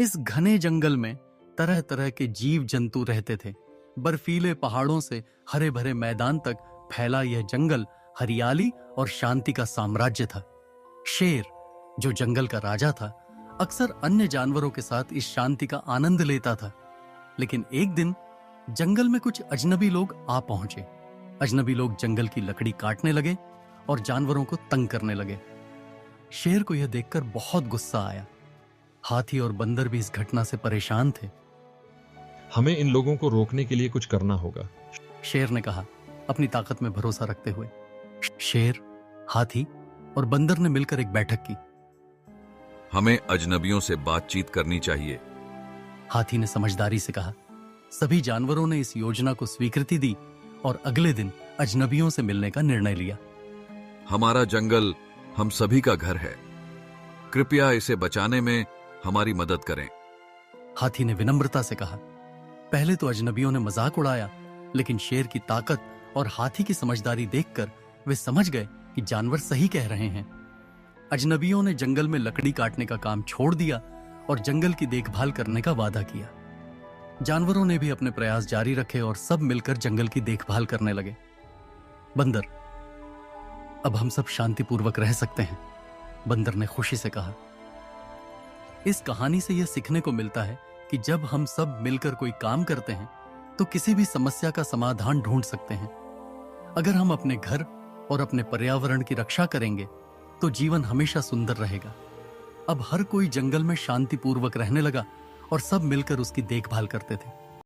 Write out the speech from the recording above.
इस घने जंगल में तरह तरह के जीव जंतु रहते थे। बर्फीले पहाड़ों से हरे भरे मैदान तक फैला यह जंगल हरियाली और शांति का साम्राज्य था। शेर, जो जंगल का राजा था, अक्सर अन्य जानवरों के साथ इस शांति का आनंद लेता था। लेकिन एक दिन जंगल में कुछ अजनबी लोग आ पहुंचे। अजनबी लोग जंगल की लकड़ी काटने लगे और जानवरों को तंग करने लगे। शेर को यह देखकर बहुत गुस्सा आया। हाथी और बंदर भी इस घटना से परेशान थे। हमें इन लोगों को रोकने के लिए कुछ करना होगा, शेर ने कहा, अपनी ताकत में भरोसा रखते हुए। शेर, हाथी और बंदर ने मिलकर एक बैठक की। हमें अजनबियों से बातचीत करनी चाहिए, हाथी ने समझदारी से कहा। सभी जानवरों ने इस योजना को स्वीकृति दी और अगले दिन अजनबियों से मिलने का निर्णय लिया। हमारा जंगल हम सभी का घर है, कृपया इसे बचाने में हमारी मदद करें। हाथी ने विनम्रता से कहा। पहले तो अजनबियों ने मजाक उड़ाया, लेकिन शेर की ताकत और हाथी की समझदारी देखकर वे समझ गए कि जानवर सही कह रहे हैं। अजनबियों ने जंगल में लकड़ी काटने का काम छोड़ दिया और जंगल की देखभाल करने का वादा किया। जानवरों ने भी अपने प्रयास जारी रखे और सब मिलकर जंगल की देखभाल करने लगे। बंदर, अब हम सब शांतिपूर्वक रह सकते हैं, बंदर ने खुशी से कहा। इस कहानी से यह सीखने को मिलता है कि जब हम सब मिलकर कोई काम करते हैं तो किसी भी समस्या का समाधान ढूंढ सकते हैं। अगर हम अपने घर और अपने पर्यावरण की रक्षा करेंगे तो जीवन हमेशा सुंदर रहेगा। अब हर कोई जंगल में शांतिपूर्वक रहने लगा और सब मिलकर उसकी देखभाल करते थे।